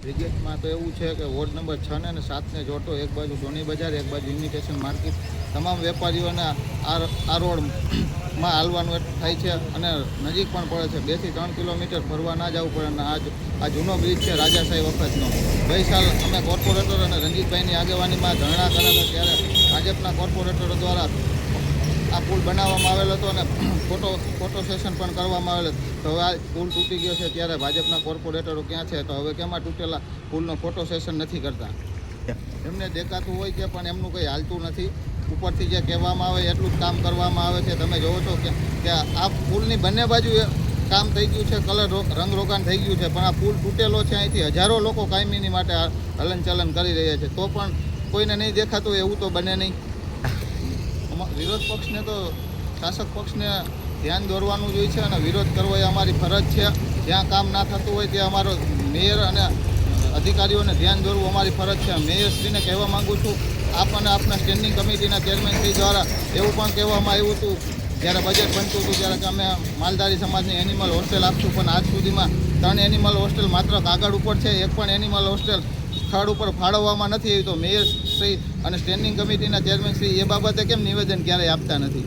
વિગતમાં તો એવું છે કે વોર્ડ નંબર 6 અને 7ને જોડતો એક બાજુ સોની બજાર, એક બાજુ ઇમિટેશન માર્કેટ, તમામ વેપારીઓને આ રોડમાં હાલવાનું થાય છે અને નજીક પણ પડે છે. 2 થી 3 કિલોમીટર ફરવા ના જવું પડે. અને આ જૂનો બ્રિજ છે રાજાશાહી વખતનો. ગઈ સાલ અમે કોર્પોરેટર અને રંજીતભાઈની આગેવાનીમાં ધરણા કર્યા હતા, ત્યારે ભાજપના કોર્પોરેટરો દ્વારા આ પુલ બનાવવામાં આવેલો હતો અને ફોટો સેશન પણ કરવામાં આવેલ. તો હવે આ પુલ તૂટી ગયો છે, ત્યારે ભાજપના કોર્પોરેટરો ક્યાં છે? તો હવે કેમાં તૂટેલા પુલનો ફોટો સેશન નથી કરતા? એમને દેખાતું હોય છે પણ એમનું કંઈ હાલતું નથી. ઉપરથી જે કહેવામાં આવે એટલું જ કામ કરવામાં આવે છે. તમે જોવો છો કે આ પુલની બંને બાજુ કામ થઈ ગયું છે, કલર રંગરોગાન થઈ ગયું છે, પણ આ પુલ તૂટેલો છે. અહીંથી હજારો લોકો કાયમીની માટે હલનચલન કરી રહ્યા છે, તો પણ કોઈને નહીં દેખાતું એવું તો બને નહીં. વિરોધ પક્ષને તો શાસક પક્ષને ધ્યાન દોરવાનું જ હોય છે અને વિરોધ કરવો એ અમારી ફરજ છે. જ્યાં કામ ના થતું હોય ત્યાં અમારો મેયર અને અધિકારીઓને ધ્યાન દોરવું અમારી ફરજ છે. મેયરશ્રીને કહેવા માગું છું, આપ અને આપના સ્ટેન્ડિંગ કમિટીના ચેરમેનશ્રી દ્વારા એવું પણ કહેવામાં આવ્યું હતું જ્યારે બજેટ બનતું હતું ત્યારે કે અમે માલધારી સમાજની એનિમલ હોસ્ટેલ આપશું, પણ આજ સુધીમાં 3 એનિમલ હોસ્ટેલ માત્ર કાગળ ઉપર છે. એક પણ એનિમલ હોસ્ટેલ સ્થળ ઉપર ફાળવવામાં નથી આવી. તો મેયરશ્રી અને સ્ટેન્ડિંગ કમિટીના ચેરમેનશ્રી એ બાબતે કેમ નિવેદન ક્યારેય આપતા નથી?